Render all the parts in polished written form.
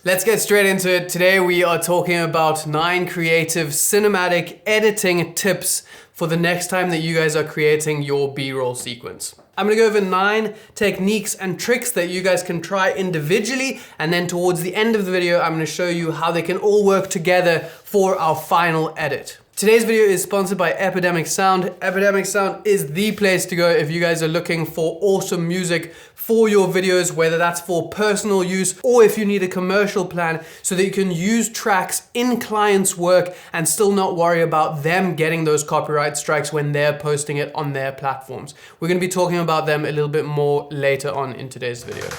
Let's get straight into it. Today we are talking about 9 creative cinematic editing tips for the next time that you guys are creating your B-roll sequence. I'm gonna go over 9 techniques and tricks that you guys can try individually, and then towards the end of the video, I'm gonna show you how they can all work together for our final edit. Today's video is sponsored by Epidemicsound. Epidemicsound is the place to go if you guys are looking for awesome music for your videos, whether that's for personal use or if you need a commercial plan so that you can use tracks in clients' work and still not worry about them getting those copyright strikes when they're posting it on their platforms. We're gonna be talking about them a little bit more later on in today's video.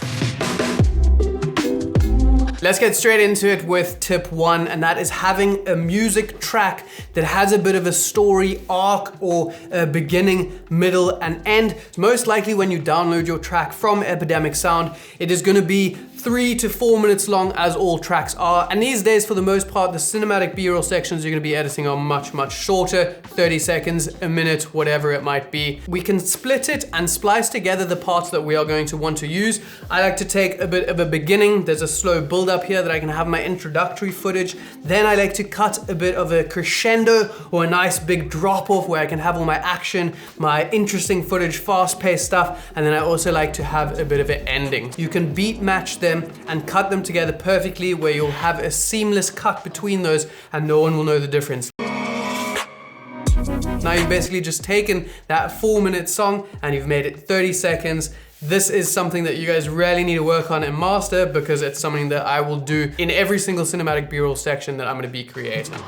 Let's get straight into it with tip 1, and that is having a music track that has a bit of a story arc or a beginning, middle, and end. Most likely when you download your track from Epidemicsound, it is gonna be 3 to 4 minutes long, as all tracks are. And these days, for the most part, the cinematic B-roll sections you're gonna be editing are much, much shorter, 30 seconds, a minute, whatever it might be. We can split it and splice together the parts that we are going to want to use. I like to take a bit of a beginning. There's a slow build up here that I can have my introductory footage. Then I like to cut a bit of a crescendo or a nice big drop off where I can have all my action, my interesting footage, fast paced stuff. And then I also like to have a bit of an ending. You can beat match them and cut them together perfectly where you'll have a seamless cut between those and no one will know the difference. Now you've basically just taken that 4-minute song and you've made it 30 seconds. This is something that you guys really need to work on and master because it's something that I will do in every single cinematic B-roll section that I'm gonna be creating.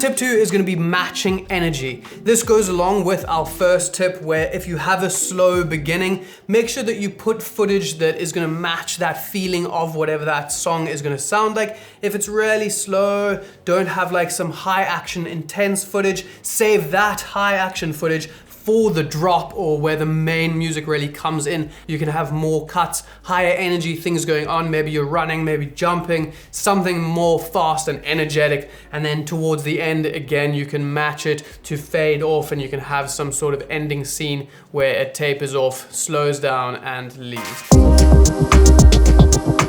Tip 2 is gonna be matching energy. This goes along with our first tip where if you have a slow beginning, make sure that you put footage that is gonna match that feeling of whatever that song is gonna sound like. If it's really slow, don't have like some high action intense footage, save that high action footage for the drop or where the main music really comes in. You can have more cuts, higher energy things going on. Maybe you're running, maybe jumping, something more fast and energetic. And then towards the end, again, you can match it to fade off and you can have some sort of ending scene where it tapers off, slows down and leaves.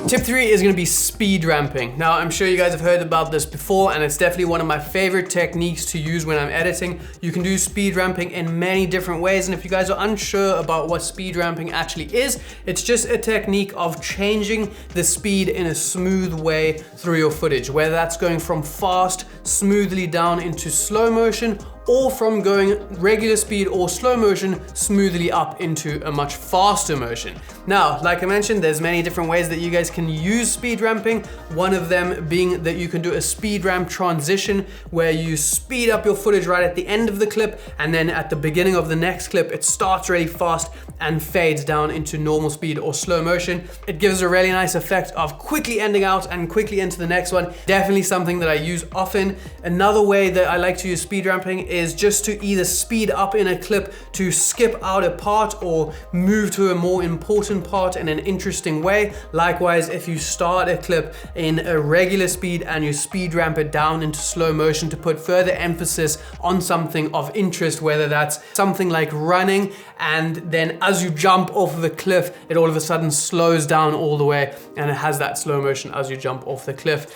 Tip 3 is gonna be speed ramping. Now, I'm sure you guys have heard about this before, and it's definitely one of my favorite techniques to use when I'm editing. You can do speed ramping in many different ways, and if you guys are unsure about what speed ramping actually is, it's just a technique of changing the speed in a smooth way through your footage, whether that's going from fast, smoothly down into slow motion, or from going regular speed or slow motion smoothly up into a much faster motion. Now, like I mentioned, there's many different ways that you guys can use speed ramping. One of them being that you can do a speed ramp transition where you speed up your footage right at the end of the clip, and then at the beginning of the next clip, it starts really fast and fades down into normal speed or slow motion. It gives a really nice effect of quickly ending out and quickly into the next one. Definitely something that I use often. Another way that I like to use speed ramping is just to either speed up in a clip to skip out a part or move to a more important part in an interesting way. Likewise, if you start a clip in a regular speed and you speed ramp it down into slow motion to put further emphasis on something of interest, whether that's something like running, and then as you jump off of a cliff, it all of a sudden slows down all the way and it has that slow motion as you jump off the cliff.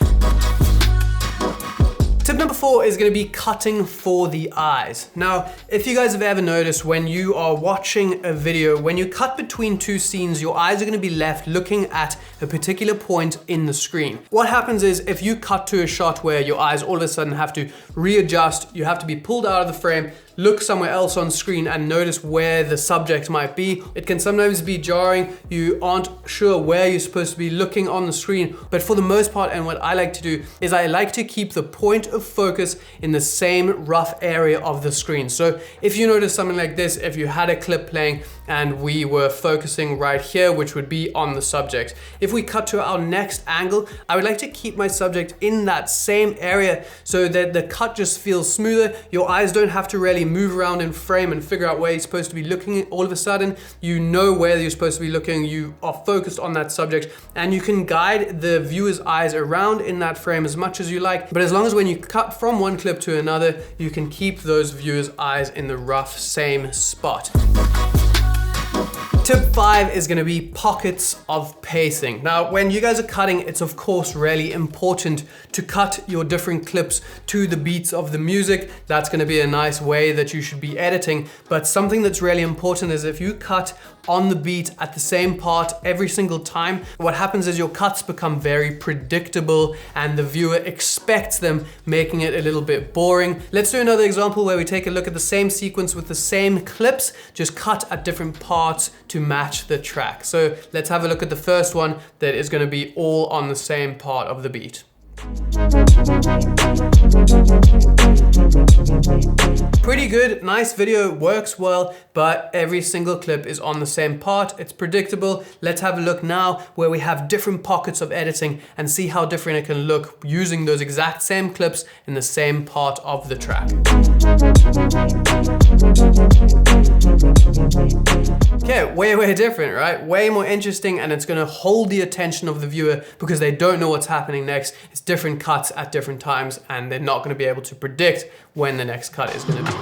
Tip number 4 is gonna be cutting for the eyes. Now, if you guys have ever noticed when you are watching a video, when you cut between 2 scenes, your eyes are gonna be left looking at a particular point in the screen. What happens is if you cut to a shot where your eyes all of a sudden have to readjust, you have to be pulled out of the frame, look somewhere else on screen and notice where the subject might be. It can sometimes be jarring. You aren't sure where you're supposed to be looking on the screen. But for the most part, and what I like to do is I like to keep the point of focus in the same rough area of the screen. So if you notice something like this, if you had a clip playing and we were focusing right here, which would be on the subject. If we cut to our next angle, I would like to keep my subject in that same area so that the cut just feels smoother. Your eyes don't have to really move around in frame and figure out where you're supposed to be looking. All of a sudden, you know where you're supposed to be looking, you are focused on that subject, and you can guide the viewer's eyes around in that frame as much as you like. But as long as when you cut from one clip to another, you can keep those viewers' eyes in the rough same spot. Tip 5 is gonna be pockets of pacing. Now, when you guys are cutting, it's of course really important to cut your different clips to the beats of the music. That's gonna be a nice way that you should be editing. But something that's really important is if you cut on the beat at the same part every single time, what happens is your cuts become very predictable and the viewer expects them, making it a little bit boring. Let's do another example where we take a look at the same sequence with the same clips, just cut at different parts to match the track. So let's have a look at the first one that is going to be all on the same part of the beat. Pretty good, nice video, works well, but every single clip is on the same part. It's predictable. Let's have a look now where we have different pockets of editing and see how different it can look using those exact same clips in the same part of the track. Okay, way different, right? Way more interesting, and it's gonna hold the attention of the viewer because they don't know what's happening next. It's different cuts at different times and they're not gonna be able to predict when the next cut is gonna be.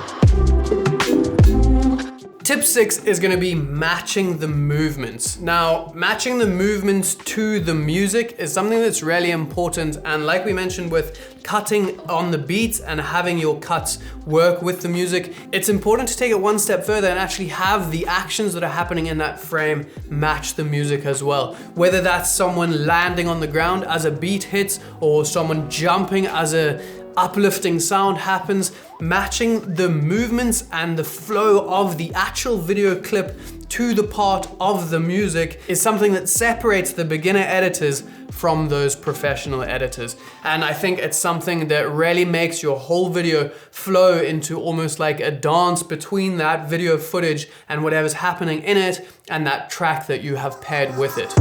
Tip 6 is gonna be matching the movements. Now, matching the movements to the music is something that's really important, and like we mentioned with cutting on the beats and having your cuts work with the music, it's important to take it one step further and actually have the actions that are happening in that frame match the music as well. Whether that's someone landing on the ground as a beat hits or someone jumping as a uplifting sound happens, matching the movements and the flow of the actual video clip to the part of the music is something that separates the beginner editors from those professional editors. And I think it's something that really makes your whole video flow into almost like a dance between that video footage and whatever's happening in it and that track that you have paired with it.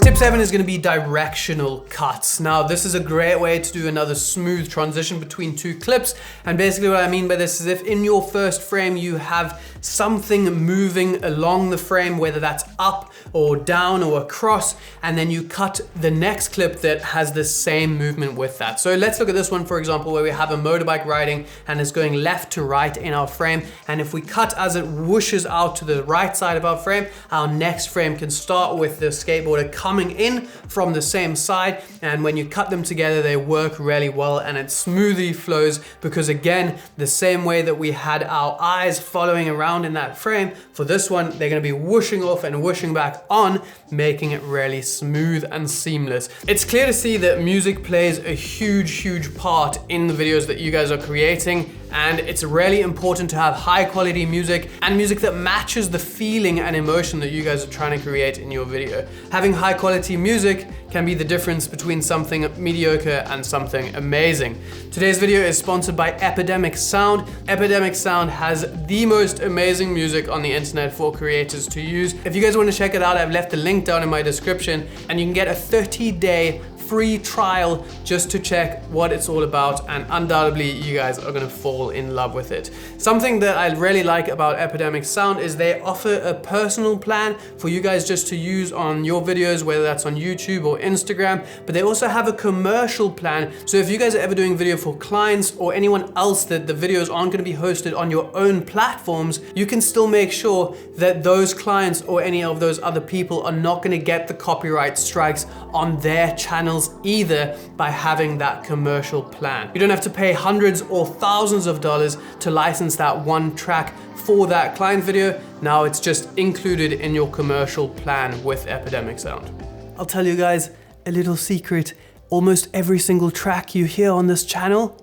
Tip 7 is gonna be directional cuts. Now, this is a great way to do another smooth transition between two clips. And basically what I mean by this is if in your first frame you have something moving along the frame, whether that's up or down or across, and then you cut the next clip that has the same movement with that. So let's look at this one, for example, where we have a motorbike riding and it's going left to right in our frame. And if we cut as it whooshes out to the right side of our frame, our next frame can start with the skateboarder coming in from the same side, and when you cut them together they work really well and it smoothly flows because again, the same way that we had our eyes following around in that frame, for this one they're going to be whooshing off and whooshing back on, making it really smooth and seamless. It's clear to see that music plays a huge part in the videos that you guys are creating, and it's really important to have high quality music and music that matches the feeling and emotion that you guys are trying to create in your video. Having high quality music can be the difference between something mediocre and something amazing. Today's video is sponsored by Epidemicsound. Epidemicsound has the most amazing music on the internet for creators to use. If you guys want to check it out, I've left the link down in my description, and you can get a 30-day free trial just to check what it's all about, and undoubtedly you guys are gonna fall in love with it. Something that I really like about Epidemicsound is they offer a personal plan for you guys just to use on your videos, whether that's on YouTube or Instagram, but they also have a commercial plan. So if you guys are ever doing video for clients or anyone else that the videos aren't gonna be hosted on your own platforms, you can still make sure that those clients or any of those other people are not gonna get the copyright strikes on their channels either by having that commercial plan. You don't have to pay hundreds or thousands of dollars to license that one track for that client video. Now it's just included in your commercial plan with Epidemicsound. I'll tell you guys a little secret. Almost every single track you hear on this channel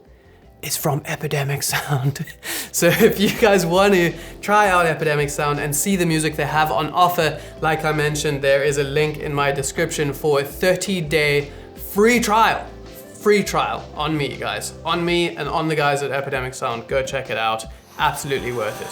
is from Epidemicsound. So if you guys want to try out Epidemicsound and see the music they have on offer, like I mentioned, there is a link in my description for a 30-day free trial. Free trial on me, guys. On me and on the guys at Epidemicsound. Go check it out. Absolutely worth it.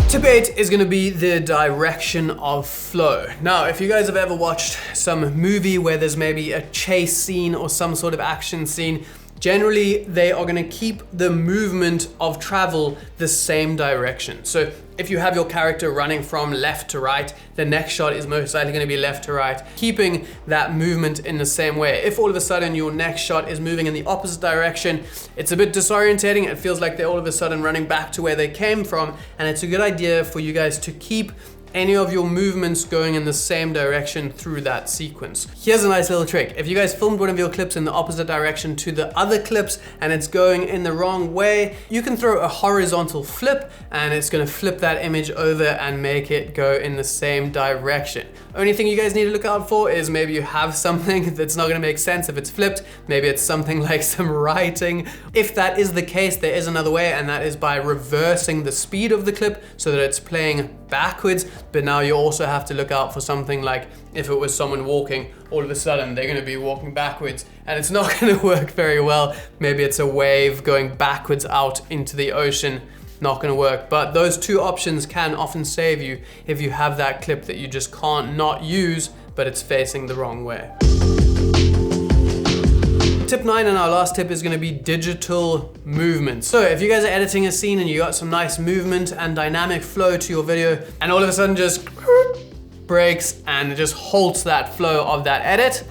Tip 8 is gonna be the direction of flow. Now, if you guys have ever watched some movie where there's maybe a chase scene or some sort of action scene, generally they are gonna keep the movement of travel the same direction. So if you have your character running from left to right, the next shot is most likely gonna be left to right, keeping that movement in the same way. If all of a sudden your next shot is moving in the opposite direction, it's a bit disorientating. It feels like they're all of a sudden running back to where they came from, and it's a good idea for you guys to keep any of your movements going in the same direction through that sequence. Here's a nice little trick. If you guys filmed one of your clips in the opposite direction to the other clips and it's going in the wrong way, you can throw a horizontal flip and it's gonna flip that image over and make it go in the same direction. Only thing you guys need to look out for is maybe you have something that's not gonna make sense if it's flipped. Maybe it's something like some writing. If that is the case, there is another way, and that is by reversing the speed of the clip so that it's playing backwards. But now you also have to look out for something like if it was someone walking, all of a sudden they're gonna be walking backwards and it's not gonna work very well. Maybe it's a wave going backwards out into the ocean. Not gonna work. But those two options can often save you if you have that clip that you just can't not use, but it's facing the wrong way. Tip 9 and our last tip is gonna be digital movement. So if you guys are editing a scene and you got some nice movement and dynamic flow to your video, and all of a sudden just breaks and it just halts that flow of that edit,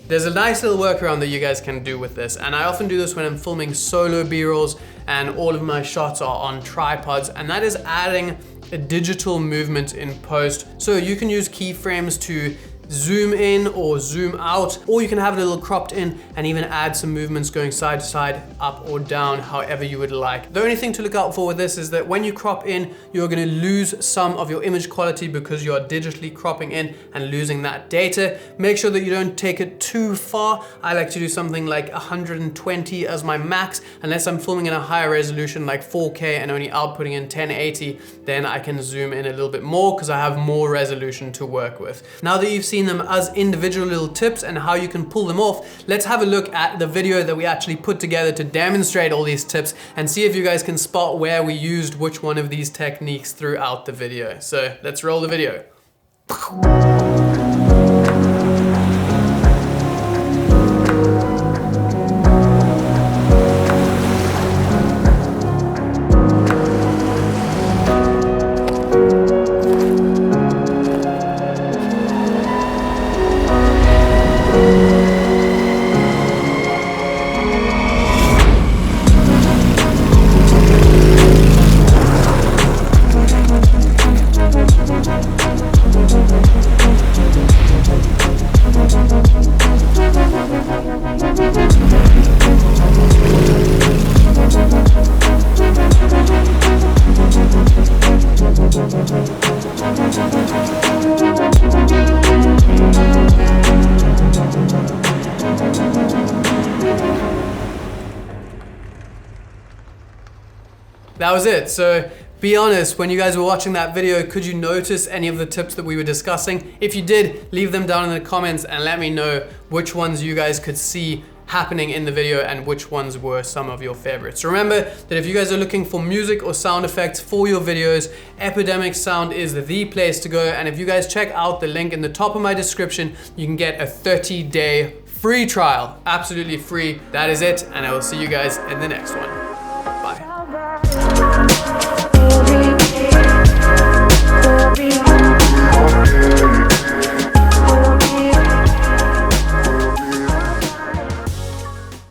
there's a nice little workaround that you guys can do with this. And I often do this when I'm filming solo B-rolls and all of my shots are on tripods, and that is adding a digital movement in post. So you can use keyframes to zoom in or zoom out, or you can have it a little cropped in and even add some movements going side to side, up or down, however you would like. The only thing to look out for with this is that when you crop in, you're gonna lose some of your image quality because you are digitally cropping in and losing that data. Make sure that you don't take it too far. I like to do something like 120 as my max, unless I'm filming in a higher resolution like 4K and only outputting in 1080, then I can zoom in a little bit more because I have more resolution to work with. Now that you've seen them as individual little tips and how you can pull them off, let's have a look at the video that we actually put together to demonstrate all these tips and see if you guys can spot where we used which one of these techniques throughout the video. So let's roll the video. That was it. So be honest, when you guys were watching that video, could you notice any of the tips that we were discussing? If you did, leave them down in the comments and let me know which ones you guys could see happening in the video and which ones were some of your favorites. Remember that if you guys are looking for music or sound effects for your videos, Epidemicsound is the place to go. And if you guys check out the link in the top of my description, you can get a 30-day free trial, absolutely free. That is it, and I will see you guys in the next one.